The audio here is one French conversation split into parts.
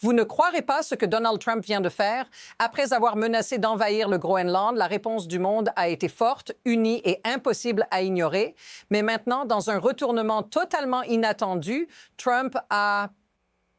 Vous ne croirez pas ce que Donald Trump vient de faire? Après avoir menacé d'envahir le Groenland, la réponse du monde a été forte, unie et impossible à ignorer. Mais maintenant, dans un retournement totalement inattendu, Trump a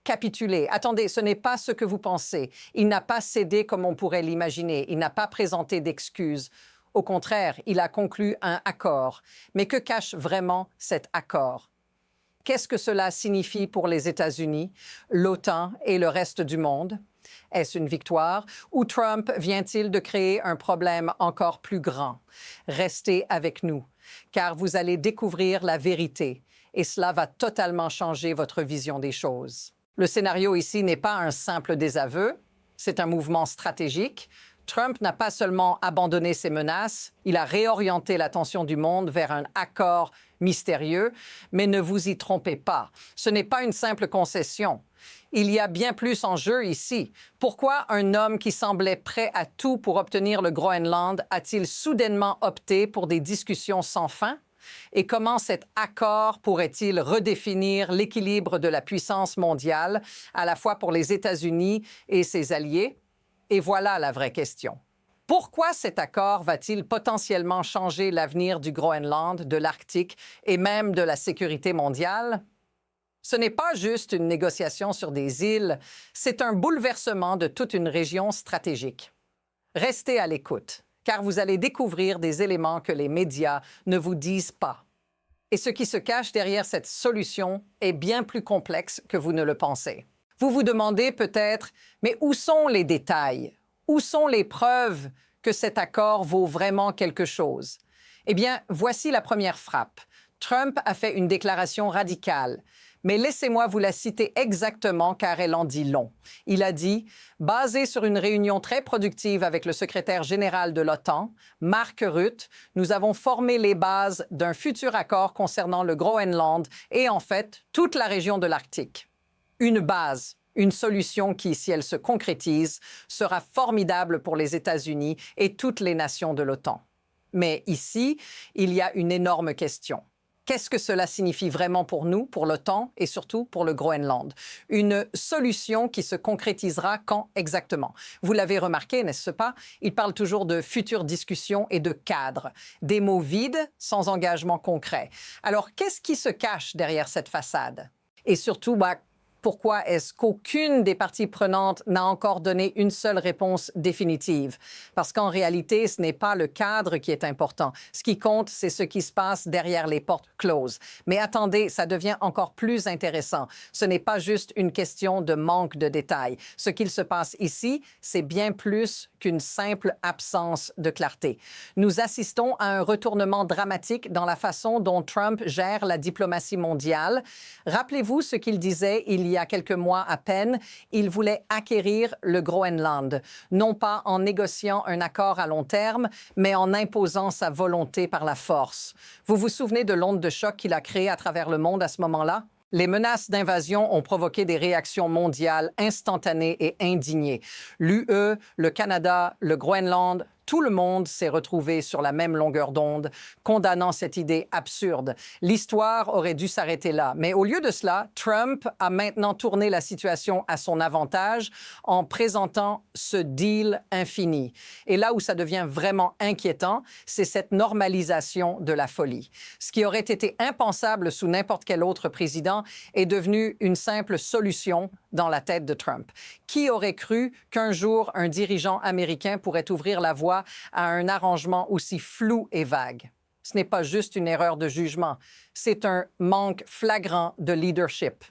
capitulé. Attendez, ce n'est pas ce que vous pensez. Il n'a pas cédé comme on pourrait l'imaginer. Il n'a pas présenté d'excuses. Au contraire, il a conclu un accord. Mais que cache vraiment cet accord? Qu'est-ce que cela signifie pour les États-Unis, l'OTAN et le reste du monde? Est-ce une victoire ou Trump vient-il de créer un problème encore plus grand? Restez avec nous, car vous allez découvrir la vérité et cela va totalement changer votre vision des choses. Le scénario ici n'est pas un simple désaveu, c'est un mouvement stratégique. Trump n'a pas seulement abandonné ses menaces, il a réorienté l'attention du monde vers un accord mystérieux, mais ne vous y trompez pas, ce n'est pas une simple concession. Il y a bien plus en jeu ici. Pourquoi un homme qui semblait prêt à tout pour obtenir le Groenland a-t-il soudainement opté pour des discussions sans fin? Et comment cet accord pourrait-il redéfinir l'équilibre de la puissance mondiale, à la fois pour les États-Unis et ses alliés? Et voilà la vraie question. Pourquoi cet accord va-t-il potentiellement changer l'avenir du Groenland, de l'Arctique et même de la sécurité mondiale? Ce n'est pas juste une négociation sur des îles, c'est un bouleversement de toute une région stratégique. Restez à l'écoute, car vous allez découvrir des éléments que les médias ne vous disent pas. Et ce qui se cache derrière cette solution est bien plus complexe que vous ne le pensez. Vous vous demandez peut-être, mais où sont les détails? Où sont les preuves que cet accord vaut vraiment quelque chose? Eh bien, voici la première frappe. Trump a fait une déclaration radicale. Mais laissez-moi vous la citer exactement car elle en dit long. Il a dit « Basé sur une réunion très productive avec le secrétaire général de l'OTAN, Mark Rutte, nous avons formé les bases d'un futur accord concernant le Groenland et en fait toute la région de l'Arctique. Une base, une solution qui, si elle se concrétise, sera formidable pour les États-Unis et toutes les nations de l'OTAN. Mais ici, il y a une énorme question. Qu'est-ce que cela signifie vraiment pour nous, pour l'OTAN et surtout pour le Groenland? Une solution qui se concrétisera quand exactement? Vous l'avez remarqué, n'est-ce pas? Il parle toujours de futures discussions et de cadres. Des mots vides sans engagement concret. Alors, qu'est-ce qui se cache derrière cette façade? Et surtout, pourquoi est-ce qu'aucune des parties prenantes n'a encore donné une seule réponse définitive? Parce qu'en réalité, ce n'est pas le cadre qui est important. Ce qui compte, c'est ce qui se passe derrière les portes closes. Mais attendez, ça devient encore plus intéressant. Ce n'est pas juste une question de manque de détails. Ce qu'il se passe ici, c'est bien plus qu'une simple absence de clarté. Nous assistons à un retournement dramatique dans la façon dont Trump gère la diplomatie mondiale. Rappelez-vous ce qu'il disait il y a quelques mois à peine. Il voulait acquérir le Groenland, non pas en négociant un accord à long terme, mais en imposant sa volonté par la force. Vous vous souvenez de l'onde de choc qu'il a créée à travers le monde à ce moment-là? Les menaces d'invasion ont provoqué des réactions mondiales instantanées et indignées. L'UE, le Canada, le Groenland, tout le monde s'est retrouvé sur la même longueur d'onde, condamnant cette idée absurde. L'histoire aurait dû s'arrêter là. Mais au lieu de cela, Trump a maintenant tourné la situation à son avantage en présentant ce deal infini. Et là où ça devient vraiment inquiétant, c'est cette normalisation de la folie. Ce qui aurait été impensable sous n'importe quel autre président est devenu une simple solution dans la tête de Trump. Qui aurait cru qu'un jour, un dirigeant américain pourrait ouvrir la voie à un arrangement aussi flou et vague? Ce n'est pas juste une erreur de jugement, c'est un manque flagrant de leadership,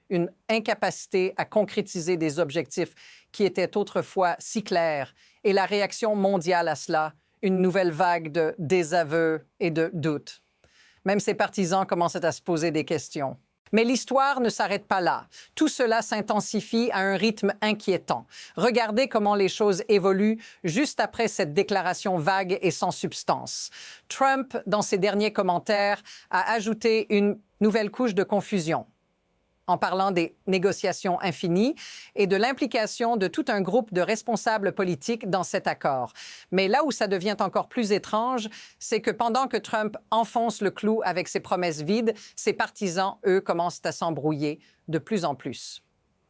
une incapacité à concrétiser des objectifs qui étaient autrefois si clairs, et la réaction mondiale à cela, une nouvelle vague de désaveux et de doutes. Même ses partisans commencent à se poser des questions. Mais l'histoire ne s'arrête pas là. Tout cela s'intensifie à un rythme inquiétant. Regardez comment les choses évoluent juste après cette déclaration vague et sans substance. Trump, dans ses derniers commentaires, a ajouté une nouvelle couche de confusion en parlant des négociations infinies et de l'implication de tout un groupe de responsables politiques dans cet accord. Mais là où ça devient encore plus étrange, c'est que pendant que Trump enfonce le clou avec ses promesses vides, ses partisans, eux, commencent à s'embrouiller de plus en plus.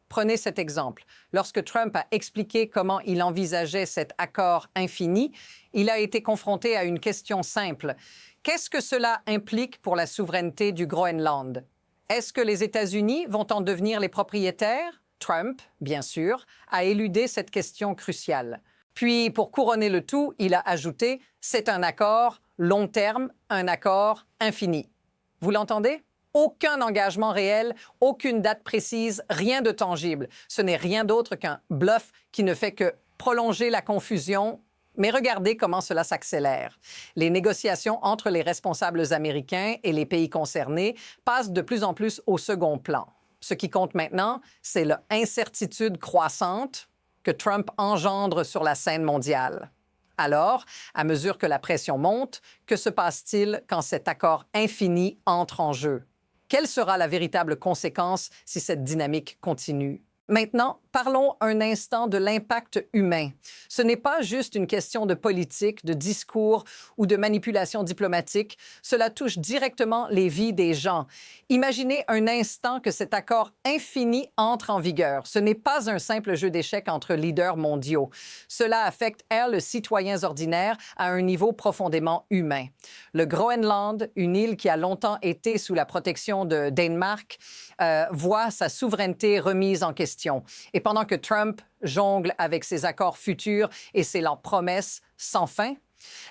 Prenez cet exemple. Lorsque Trump a expliqué comment il envisageait cet accord infini, il a été confronté à une question simple. Qu'est-ce que cela implique pour la souveraineté du Groenland? Est-ce que les États-Unis vont en devenir les propriétaires? Trump, bien sûr, a éludé cette question cruciale. Puis, pour couronner le tout, il a ajouté « c'est un accord long terme, un accord infini ». Vous l'entendez? Aucun engagement réel, aucune date précise, rien de tangible. Ce n'est rien d'autre qu'un bluff qui ne fait que prolonger la confusion. Mais regardez comment cela s'accélère. Les négociations entre les responsables américains et les pays concernés passent de plus en plus au second plan. Ce qui compte maintenant, c'est l'incertitude croissante que Trump engendre sur la scène mondiale. Alors, à mesure que la pression monte, que se passe-t-il quand cet accord infini entre en jeu? Quelle sera la véritable conséquence si cette dynamique continue? Maintenant, parlons un instant de l'impact humain. Ce n'est pas juste une question de politique, de discours ou de manipulation diplomatique. Cela touche directement les vies des gens. Imaginez un instant que cet accord infini entre en vigueur. Ce n'est pas un simple jeu d'échecs entre leaders mondiaux. Cela affecte le citoyen ordinaire à un niveau profondément humain. Le Groenland, une île qui a longtemps été sous la protection de Danemark, voit sa souveraineté remise en question. Et pendant que Trump jongle avec ses accords futurs et ses promesses sans fin,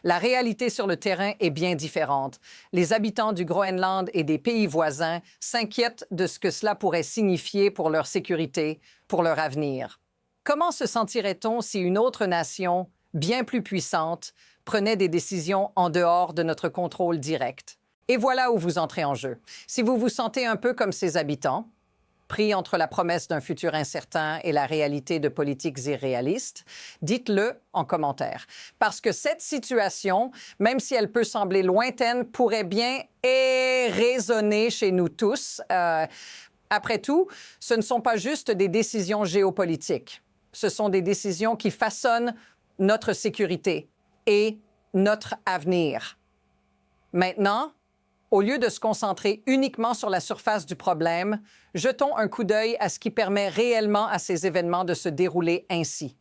la réalité sur le terrain est bien différente. Les habitants du Groenland et des pays voisins s'inquiètent de ce que cela pourrait signifier pour leur sécurité, pour leur avenir. Comment se sentirait-on si une autre nation, bien plus puissante, prenait des décisions en dehors de notre contrôle direct? Et voilà où vous entrez en jeu. Si vous vous sentez un peu comme ces habitants, pris entre la promesse d'un futur incertain et la réalité de politiques irréalistes, dites-le en commentaire. Parce que cette situation, même si elle peut sembler lointaine, pourrait bien résonner chez nous tous. Après tout, ce ne sont pas juste des décisions géopolitiques. Ce sont des décisions qui façonnent notre sécurité et notre avenir. Maintenant, au lieu de se concentrer uniquement sur la surface du problème, jetons un coup d'œil à ce qui permet réellement à ces événements de se dérouler ainsi.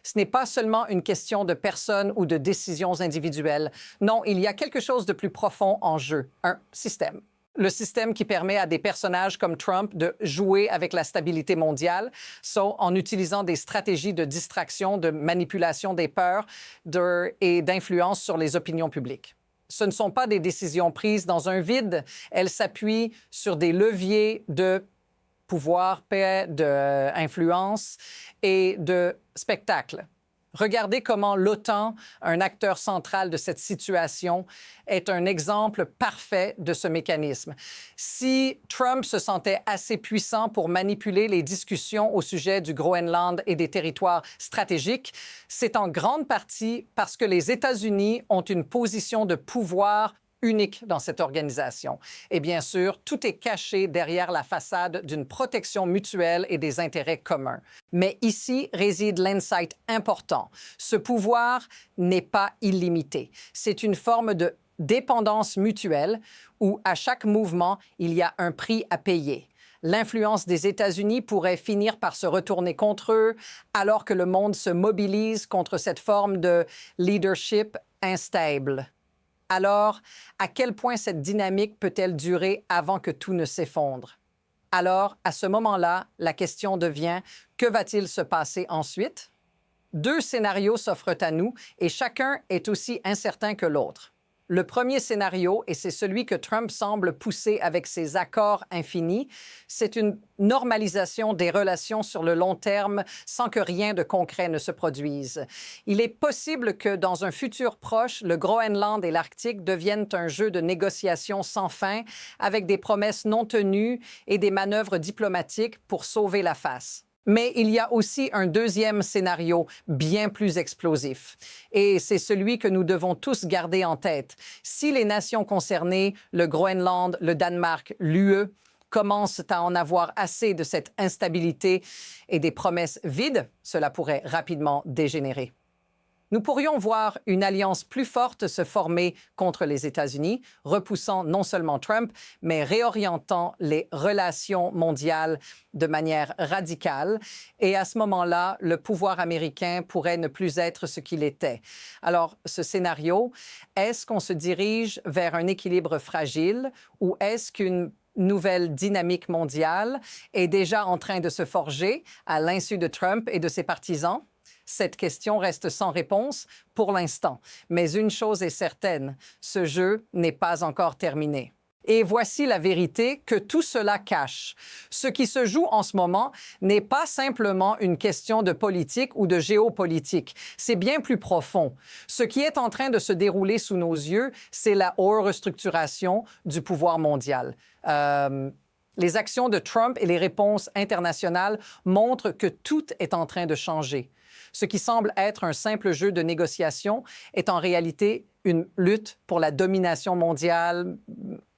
Ce n'est pas seulement une question de personnes ou de décisions individuelles. Non, il y a quelque chose de plus profond en jeu, un système. Le système qui permet à des personnages comme Trump de jouer avec la stabilité mondiale, en utilisant des stratégies de distraction, de manipulation des peurs et d'influence sur les opinions publiques. Ce ne sont pas des décisions prises dans un vide. Elles s'appuient sur des leviers de pouvoir, paix, d'influence et de spectacle. Regardez comment l'OTAN, un acteur central de cette situation, est un exemple parfait de ce mécanisme. Si Trump se sentait assez puissant pour manipuler les discussions au sujet du Groenland et des territoires stratégiques, c'est en grande partie parce que les États-Unis ont une position de pouvoir unique dans cette organisation. Et bien sûr, tout est caché derrière la façade d'une protection mutuelle et des intérêts communs. Mais ici réside l'insight important. Ce pouvoir n'est pas illimité. C'est une forme de dépendance mutuelle où, à chaque mouvement, il y a un prix à payer. L'influence des États-Unis pourrait finir par se retourner contre eux alors que le monde se mobilise contre cette forme de leadership instable. Alors, à quel point cette dynamique peut-elle durer avant que tout ne s'effondre? Alors, à ce moment-là, la question devient « que va-t-il se passer ensuite? » Deux scénarios s'offrent à nous et chacun est aussi incertain que l'autre. Le premier scénario, et c'est celui que Trump semble pousser avec ses accords infinis, c'est une normalisation des relations sur le long terme sans que rien de concret ne se produise. Il est possible que dans un futur proche, le Groenland et l'Arctique deviennent un jeu de négociations sans fin avec des promesses non tenues et des manœuvres diplomatiques pour sauver la face. Mais il y a aussi un deuxième scénario bien plus explosif. Et c'est celui que nous devons tous garder en tête. Si les nations concernées, le Groenland, le Danemark, l'UE, commencent à en avoir assez de cette instabilité et des promesses vides, cela pourrait rapidement dégénérer. Nous pourrions voir une alliance plus forte se former contre les États-Unis, repoussant non seulement Trump, mais réorientant les relations mondiales de manière radicale. Et à ce moment-là, le pouvoir américain pourrait ne plus être ce qu'il était. Alors, ce scénario, est-ce qu'on se dirige vers un équilibre fragile ou est-ce qu'une nouvelle dynamique mondiale est déjà en train de se forger à l'insu de Trump et de ses partisans? Cette question reste sans réponse pour l'instant. Mais une chose est certaine, ce jeu n'est pas encore terminé. Et voici la vérité que tout cela cache. Ce qui se joue en ce moment n'est pas simplement une question de politique ou de géopolitique. C'est bien plus profond. Ce qui est en train de se dérouler sous nos yeux, c'est la restructuration du pouvoir mondial. Les actions de Trump et les réponses internationales montrent que tout est en train de changer. Ce qui semble être un simple jeu de négociation est en réalité une lutte pour la domination mondiale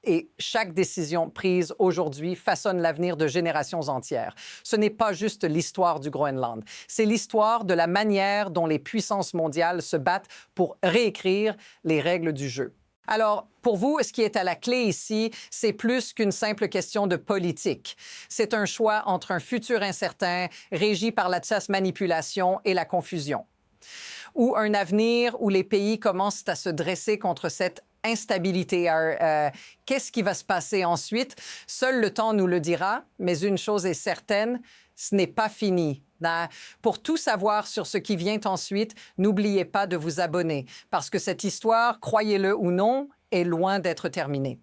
et chaque décision prise aujourd'hui façonne l'avenir de générations entières. Ce n'est pas juste l'histoire du Groenland, c'est l'histoire de la manière dont les puissances mondiales se battent pour réécrire les règles du jeu. Alors, pour vous, ce qui est à la clé ici, c'est plus qu'une simple question de politique. C'est un choix entre un futur incertain, régi par la manipulation et la confusion, ou un avenir où les pays commencent à se dresser contre cette instabilité. Qu'est-ce qui va se passer ensuite? Seul le temps nous le dira, mais une chose est certaine, ce n'est pas fini. Pour tout savoir sur ce qui vient ensuite, n'oubliez pas de vous abonner, parce que cette histoire, croyez-le ou non, est loin d'être terminée.